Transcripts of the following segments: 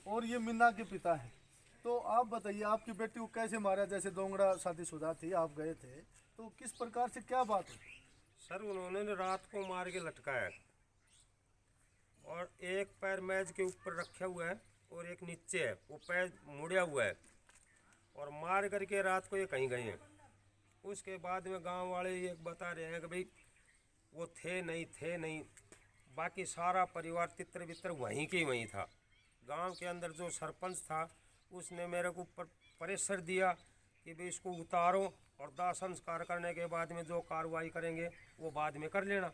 और ये मीना के पिता हैं। तो आप बताइए आपकी बेटी को कैसे मारा, जैसे दोंगड़ा शादीशुदा थी, आप गए थे, तो किस प्रकार से क्या बात हुई? सर उन्होंने रात को मार के लटकाया और एक पैर मेज के ऊपर रखा हुआ है और एक नीचे है, वो पैर मुड़िया हुआ है और मार करके रात को ये कहीं गए हैं। उसके बाद में गांव वाले ये बता रहे हैं कि भाई वो थे नहीं, बाकी सारा परिवार तितर बितर वहीं के वहीं था। गांव के अंदर जो सरपंच था उसने मेरे को ऊपर प्रेशर दिया कि भाई इसको उतारो और दाह संस्कार करने के बाद में जो कार्रवाई करेंगे वो बाद में कर लेना।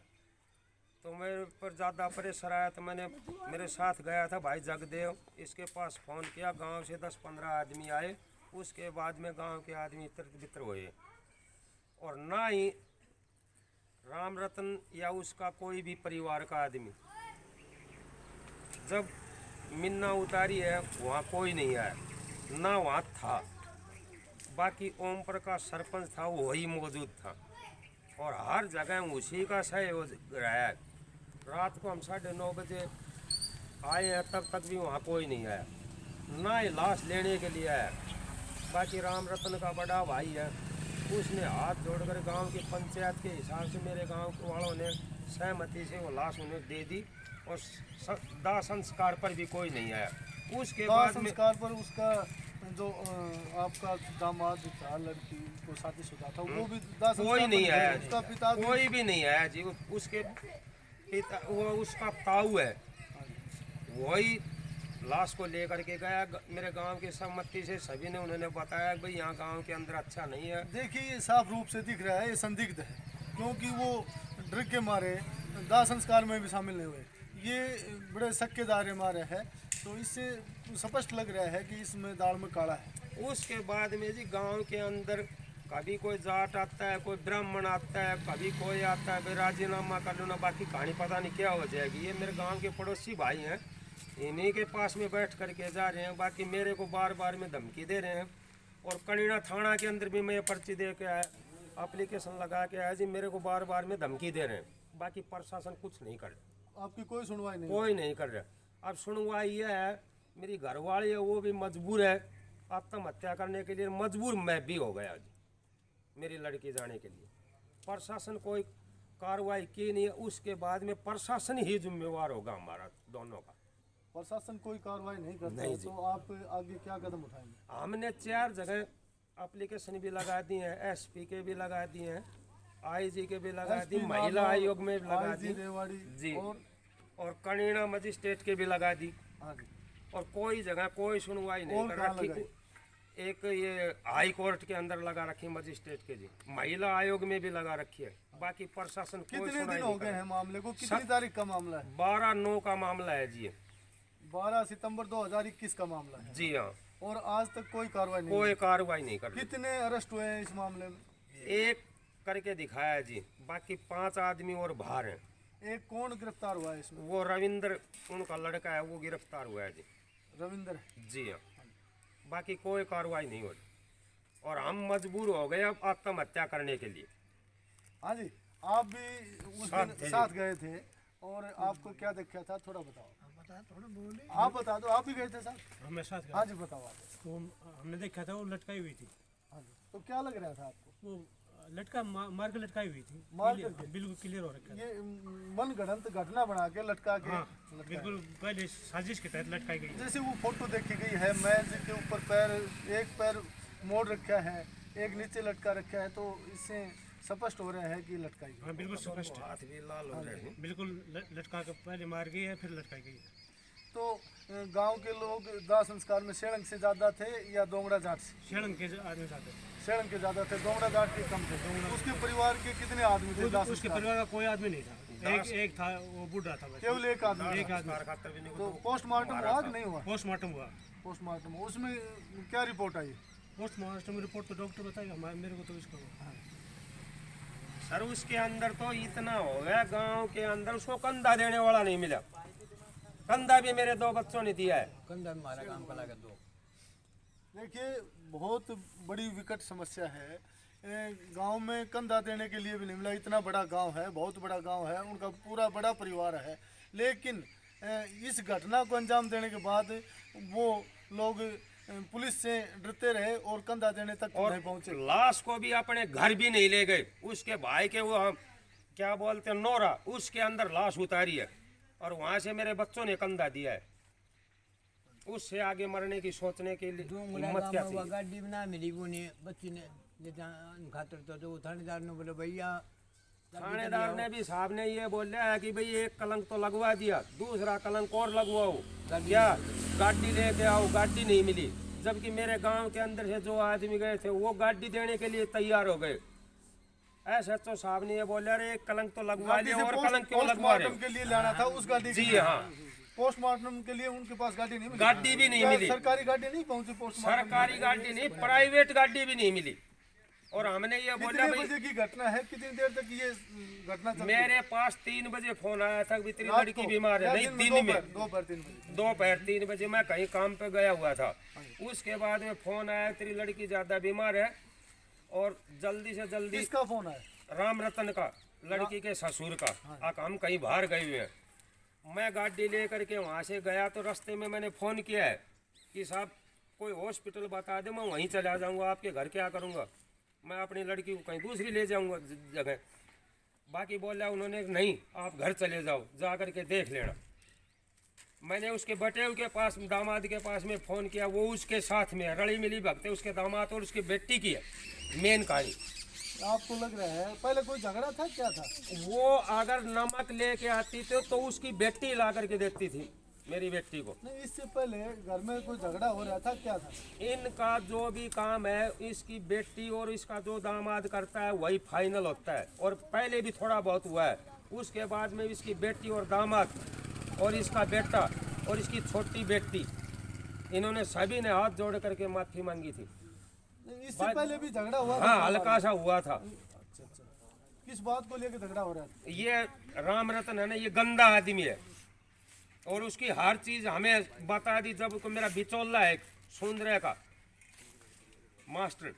तो मेरे पर ज़्यादा प्रेशर आया तो मैंने मेरे साथ गया था भाई जगदेव, इसके पास फ़ोन किया। गांव से 10-15 आदमी आए। उसके बाद में गांव के आदमी इतर बितर हुए और ना ही राम रतन या उसका कोई भी परिवार का आदमी जब मिन्ना उतारी है वहाँ कोई नहीं आया, ना वहाँ था। बाकी ओम प्रकाश सरपंच था, वही मौजूद था और हर जगह उसी का सहयोग रहा है। रात को हम 9:30 बजे आए हैं, तब तक भी वहाँ कोई नहीं आया, ना ही लाश लेने के लिए आया। बाकी राम रतन का बड़ा भाई है, उसने हाथ जोड़कर गांव की पंचायत के हिसाब से मेरे गांव के वालों ने सहमति से वो लाश उन्हें दे दी और दाह संस्कार पर भी कोई नहीं आया। उसके दाह बाद में संस्कार पर उसका जो आपका दामाद था, लड़की को शादीशुदा था, वो भी दाह संस्कार कोई नहीं पर आया उसका पिता भी? कोई भी नहीं आया जी। उसके पिता वो उसका ताऊ है, वही लाश को लेकर के गया। मेरे गांव की सम्मति से सभी ने उन्होंने बताया भाई यहाँ गांव के अंदर अच्छा नहीं है। देखिए ये साफ रूप से दिख रहा है, ये संदिग्ध है, क्योंकि वो डर के मारे दाह संस्कार में भी शामिल नहीं हुए, ये बड़े सक्के दायरे मारे है। तो इससे स्पष्ट लग रहा है कि इसमें दाल में काला है। उसके बाद में जी गांव के अंदर कभी कोई जाट आता है, कोई ब्राह्मण आता है, कभी कोई आता है भाई राजीनामा कर लो ना, बाकी कहानी पता नहीं क्या हो जाएगी। ये मेरे गांव के पड़ोसी भाई हैं, इन्हीं के पास में बैठ करके जा रहे हैं। बाकी मेरे को बार बार में धमकी दे रहे हैं और कनीना थाना के अंदर भी मैं पर्ची दे के आया, एप्लीकेशन लगा के आया जी, मेरे को बार बार में धमकी दे रहे हैं। बाकी प्रशासन कुछ नहीं कर रहा, आपकी कोई सुनवाई नहीं? कोई नहीं कर रहा। अब सुनवाई यह है, मेरी घरवाली है वो भी मजबूर है आत्महत्या करने के लिए, मजबूर मैं भी हो गया जी मेरी लड़की जाने के लिए। प्रशासन कोई कार्रवाई की नहीं है। उसके बाद में प्रशासन ही जिम्मेवार होगा हमारा दोनों का। प्रशासन कोई कार्रवाई नहीं करता नहीं है, तो आप आगे क्या कदम उठाएंगे? हमने 4 जगह एप्लीकेशन भी लगा दी हैं, एसपी के भी लगा दिए हैं, आईजी के भी लगा दी, महिला आयोग में भी लगा दी रेवाड़ी जी, और कनीना मजिस्ट्रेट के भी लगा दी आगे और कोई जगह कोई सुनवाई नहीं और कर कहाँ रखी। लगाई? एक ये हाई कोर्ट के अंदर लगा रखी मजिस्ट्रेट के जी, महिला आयोग में भी लगा रखी है। बाकी प्रशासन कोई कितने सुनवाई दिन नहीं हो कर गए रहा। हैं मामले को? कितनी तारीख का मामला है? 12/9 का मामला है जी, 12 सितंबर 2021 का मामला है। जी हाँ। और आज तक कोई कार्रवाई नहीं? कोई कार्रवाई नहीं कर रही। कितने अरेस्ट हुए हैं इस मामले में? एक करके दिखाया जी, बाकी 5 आदमी और बाहर हैं। एक कौन गिरफ्तार हुआ है इसमें? वो रविंद्र उनका लड़का है, वो गिरफ्तार हुआ है जी। रविंद्र? जी हाँ। बाकी कोई कार्रवाई नहीं हो रही और हम मजबूर हो गए अब आत्महत्या करने के लिए। हाँ जी, आप भी उस दिन साथ गए थे और आपको क्या देखा था, थोड़ा बताओ। आप बता दो, आप भी गए थे साथ? हमें साथ गए। हाँ जी बताओ आप। तो हमने देखा था वो लटकाई हुई थी। हाँ जी, तो क्या लग रहा था आपको? वो लटका मार के लटकाई हुई थी। मार क्लियर- करके? बिल्कुल क्लियर हो रखा है। ये मन गढ़ंत घटना बना के लटका के हाँ, लटकाया। बिल्कुल पहले साजिश के तहत लटकाई गई। जैसे वो फोटो देखी गई है, मेज के ऊपर पैर, एक पैर मोड़ रखा है, एक नीचे लटका रखा है, तो इससे स्पष्ट हो रहा है कि लटकाई गई। हाँ बिल्कुल स्पष्ट है। हाथ भी लाल हो रहे हैं। बिल्कुल लटका के पहले मार गई है, फिर लटकाई गई है। तो गांव के लोग दाह संस्कार में शेड़ंग से ज्यादा थे या दोंगड़ा जाट से? शेड़ंग के आदमी साथ है। शेड़ंग के ज्यादा थे, दोंगड़ा जाट के कम थे। उसके परिवार के कितने आदमी थे दाह उसके संस्कार? परिवार का कोई आदमी नहीं था, एक था, वो बूढ़ा था बस। केवल एक आदमी एक था। आदमी। खातर भी नहीं तो पोस्टमार्टम हुआ कि नहीं हुआ? पोस्टमार्टम हुआ। पोस्टमार्टम उसमें क्या रिपोर्ट आई? पोस्टमार्टम रिपोर्ट तो डॉक्टर बताएगा, मेरे को तो इसको। सर उसके अंदर तो इतना हो गया, गांव के अंदर उसको कंधा देने वाला नहीं मिला। कंधा भी मेरे 2 बच्चों ने दिया है। कंधा में मारा काम का 2। देखिए बहुत बड़ी विकट समस्या है। गांव में कंधा देने के लिए भी नहीं मिला। इतना बड़ा गांव है, बहुत बड़ा गांव है, उनका पूरा बड़ा परिवार है, लेकिन इस घटना को अंजाम देने के बाद वो लोग पुलिस से डरते रहे और कंधा देने तक और नहीं पहुंचे। लाश को भी अपने घर भी नहीं ले गए, उसके भाई के वो हम क्या बोलते हैं नोरा, उसके अंदर लाश उतारी है और वहां से मेरे बच्चों ने कंधा दिया है। उससे आगे मरने की सोचने के लिए हिम्मत क्या थी? गाड़ी भी ना मिली वो ने बच्ची ने जे खातर तो वो थानेदार ने बोले भैया थानेदार ने भी साहब ने ये बोला है कि भाई एक कलंक तो लगवा दिया, दूसरा कलंक और लगवाओ, क्या गाड़ी लेके आओ, गाड़ी नहीं मिली। जबकि मेरे गांव के अंदर से जो आदमी गए थे वो गाड़ी देने के लिए तैयार हो गए। ऐसा तो साहब ने ये बोला रे एक कलंक तो लगवा गाड़ी लिया से और कलंक क्यों लगवा रहे पोस्टमार्टम के लिए लाना था उस गाड़ी जी के। हाँ, पोस्टमार्टम के लिए उनके पास गाड़ी नहीं मिली। गाड़ी भी नहीं क्या मिली, सरकारी गाड़ी नहीं पहुंची पोस्टमार्टम? सरकारी गाड़ी नहीं, प्राइवेट गाड़ी भी नहीं मिली। और हमने ये बोला कितने भाई बजे की घटना है, कितनी देर तक ये घटना चली? मेरे पास 3 बजे फोन आया था कि तेरी लड़की बीमार है। नहीं, दिन में दोपहर 3 बजे। दोपहर 3 बजे मैं कहीं काम पे गया हुआ था। उसके बाद में फोन आया तेरी लड़की ज्यादा बीमार है और जल्दी से जल्दी। किसका फोन आया? राम रतन का, लड़की के ससुर का। हम कहीं बाहर गए हुए हैं। मैं गाड़ी ले करके वहाँ से गया तो रास्ते में मैंने फ़ोन किया है कि साहब कोई हॉस्पिटल बता दे, मैं वहीं चला जाऊँगा, आपके घर क्या करूँगा, मैं अपनी लड़की को कहीं दूसरी ले जाऊँगा जगह। बाकी बोला उन्होंने नहीं आप घर चले जाओ, जा कर के देख लेना। मैंने उसके बटेव के पास, दामाद के पास में फ़ोन किया, वो उसके साथ में रली मिली भगते उसके दामाद और उसकी बेटी की है मेन कहानी। आपको लग रहा है पहले कोई झगड़ा था, क्या था? वो अगर नमक लेके आती थी तो उसकी बेटी ला करके देती थी मेरी बेटी को। नहीं, इससे पहले घर में कोई झगड़ा हो रहा था, क्या था? इनका जो भी काम है इसकी बेटी और इसका जो दामाद करता है वही फाइनल होता है। और पहले भी थोड़ा बहुत हुआ है, उसके बाद में इसकी बेटी और दामाद और इसका बेटा और इसकी छोटी बेटी, इन्होंने सभी ने हाथ जोड़ करके माफी मांगी थी। नहीं, इससे पहले भी झगड़ा हुआ था? हाँ, हल्का सा हुआ था। अच्छा अच्छा, किस बात को लेकर झगड़ा हो रहा था? ये राम रतन है ना, ये गंदा आदमी है और उसकी हर चीज हमें बता दी। जब को मेरा बिचौला है सुंदरे का मास्टर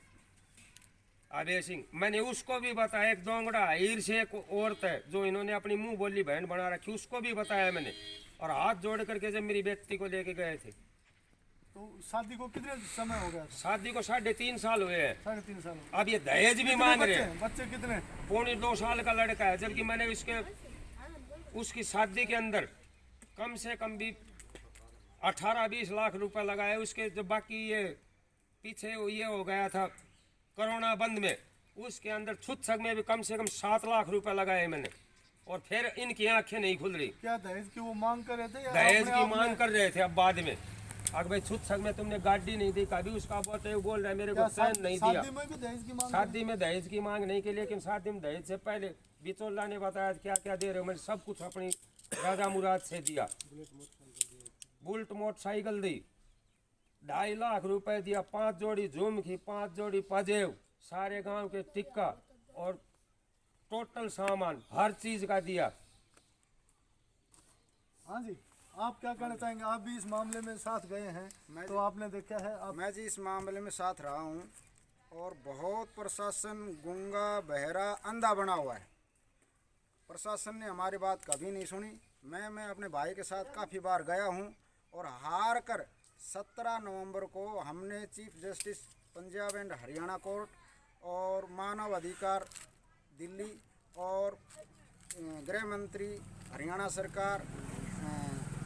अभय सिंह, मैंने उसको भी बताया। एक दोंगड़ा हीर से एक औरत है जो इन्होंने अपनी मुंह बोली बहन बना रखी, उसको भी बताया मैंने। और हाथ जोड़ करके जब मेरी बेटी को लेके गए थे। तो शादी को कितने समय हो गया था? शादी को 3.5 साल हुए हैं। 3.5 साल। अब ये दहेज भी मांग रहे हैं। बच्चे कितने? 2.25 साल का लड़का है। जबकि मैंने उसकी शादी के अंदर कम से कम भी 18-20 लाख रुपए लगाए। उसके जो बाकी ये पीछे ये हो गया था कोरोना बंद में, उसके अंदर छुच्छक में भी कम से कम 7 लाख रुपए लगाए मैंने। और फिर इनकी आंखें नहीं खुल रही। क्या दहेज की वो मांग कर रहे थे या दहेज अपने की आप मांग में? कर रहे थे। अब बाद में अगर भाई छुच्छक में तुमने गाड़ी नहीं दी, कभी उसका बोल रहा है मेरे को क्या चैन नहीं दिया। शादी में भी दहेज की मांग? शादी में दहेज की मांग नहीं की, लेकिन शादी में दहेज से पहले बिचौला ने बताया क्या क्या दे रहे हो। मैंने सब कुछ अपनी राजा मुराद से दिया। बुलेट मोटरसाइकिल दी, 2.5 लाख रुपए दिया, 5 जोड़ी झुमकी, 5 जोड़ी पजेब, सारे गांव के टिक्का और टोटल सामान हर चीज का दिया। हाँ जी, आप क्या कहना चाहेंगे? आप भी इस मामले में साथ गए हैं तो आपने देखा है। आप मैं जी इस मामले में साथ रहा हूँ और बहुत प्रशासन गूंगा बहरा अंधा बना हुआ है। प्रशासन ने हमारी बात कभी नहीं सुनी। मैं अपने भाई के साथ काफ़ी बार गया हूँ और हार कर 17 नवंबर को हमने chief justice Punjab and Haryana court और मानव अधिकार दिल्ली और गृह मंत्री हरियाणा सरकार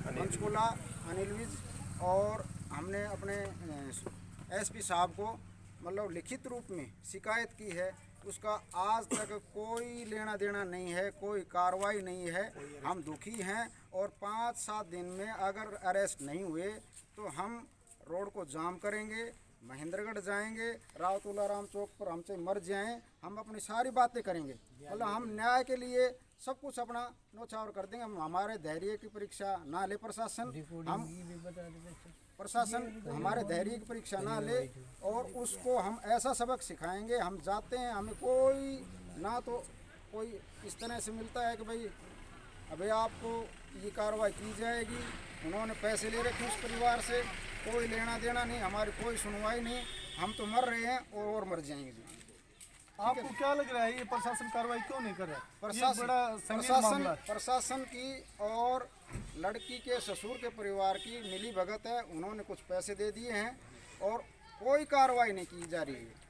पंचकुला अनिल विज और हमने अपने एसपी साहब को मतलब लिखित रूप में शिकायत की है। उसका आज तक कोई लेना देना नहीं है, कोई कार्रवाई नहीं है। हम दुखी हैं और 5-7 दिन में अगर अरेस्ट नहीं हुए तो हम रोड को जाम करेंगे, महेंद्रगढ़ जाएंगे, राव तुलाराम चौक पर हमसे मर जाएं, हम अपनी सारी बातें करेंगे। मतलब हम न्याय के लिए सब कुछ अपना न्योछावर कर देंगे। हम हमारे धैर्य की परीक्षा ना ले प्रशासन, हम प्रशासन हमारे धैर्य की परीक्षा ना ले और उसको हम ऐसा सबक सिखाएंगे। हम जाते हैं, हमें कोई ना तो कोई इस तरह से मिलता है कि भाई अभी आपको ये कार्रवाई की जाएगी, उन्होंने पैसे ले रखे उस परिवार से, कोई लेना देना नहीं, हमारी कोई सुनवाई नहीं। हम तो मर रहे हैं और मर जाएंगे। आपको क्या लग रहा है ये प्रशासन कार्रवाई क्यों नहीं कर रहा है? ये बड़ा संगीन मामला है। प्रशासन की और लड़की के ससुर के परिवार की मिली भगत है, उन्होंने कुछ पैसे दे दिए हैं और कोई कार्रवाई नहीं की जा रही है।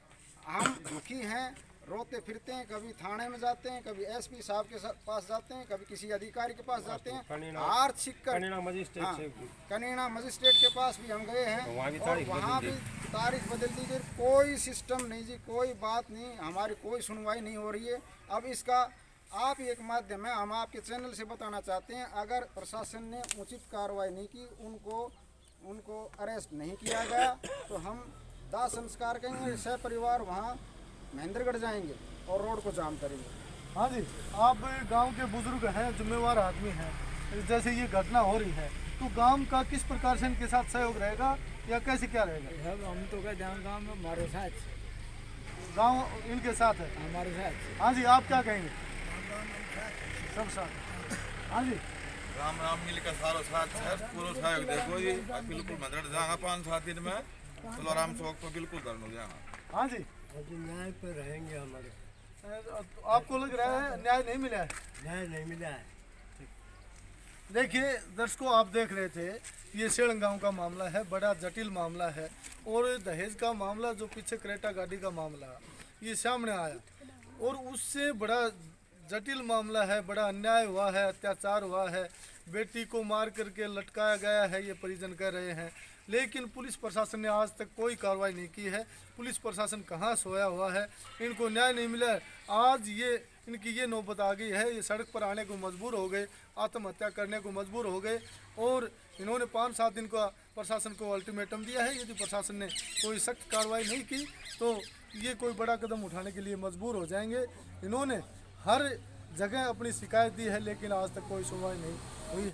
हम दुखी हैं, रोते फिरते हैं, कभी थाने में जाते हैं, कभी एसपी साहब के पास जाते हैं, कभी किसी अधिकारी के पास जाते हैं, हार छिक कर कनीना मजिस्ट्रेट हाँ, से कनीना मजिस्ट्रेट के पास भी हम गए हैं तो वहाँ भी और तारीख वहाँ बदल भी तारीख बदल दी गई। कोई सिस्टम नहीं जी, कोई बात नहीं, हमारी कोई सुनवाई नहीं हो रही है। अब इसका आप ही एक माध्यम है, हम आपके चैनल से बताना चाहते हैं, अगर प्रशासन ने उचित कार्रवाई नहीं की, उनको अरेस्ट नहीं किया गया तो हम दाह संस्कार करेंगे, सपरिवार वहाँ महेंद्रगढ़ जाएंगे और रोड को जाम करेंगे। हाँ जी, आप गांव के बुजुर्ग हैं, जिम्मेवार आदमी हैं, जैसे ये घटना हो रही है तो गांव का किस प्रकार से इनके साथ सहयोग रहेगा या कैसे क्या रहेगा? हम तो कहते हैं गाँव में हमारे साथ, गांव इनके साथ है। हमारे साथ। हाँ जी, आप क्या कहेंगे? सब साथ। हाँ जी, राम राम मिलकर सारो साथ है, पूरा सहयोग देखो जी, बिल्कुल मदद जाएगा 5-7 दिन में, चलो आराम चौक पर बिल्कुल करने जाएगा। हाँ जी, न्याय पर रहेंगे हमारे। तो आपको लग रहा है न्याय नहीं मिला है? न्याय नहीं मिला है। देखिए दर्शकों, आप देख रहे थे ये सेड़ंग गांव का मामला है, बड़ा जटिल मामला है और दहेज का मामला जो पीछे क्रेटा गाड़ी का मामला ये सामने आया और उससे बड़ा जटिल मामला है, बड़ा अन्याय हुआ है, अत्याचार हुआ है, बेटी को मार करके लटकाया गया है, ये परिजन कह रहे हैं। लेकिन पुलिस प्रशासन ने आज तक कोई कार्रवाई नहीं की है। पुलिस प्रशासन कहाँ सोया हुआ है, इनको न्याय नहीं मिला है। आज ये इनकी ये नौबत आ गई है, ये सड़क पर आने को मजबूर हो गए, आत्महत्या करने को मजबूर हो गए और इन्होंने 5-7 दिन का प्रशासन को अल्टीमेटम दिया है। यदि प्रशासन ने कोई सख्त कार्रवाई नहीं की तो ये कोई बड़ा कदम उठाने के लिए मजबूर हो जाएंगे। इन्होंने हर जगह अपनी शिकायत दी है लेकिन आज तक कोई सुनवाई नहीं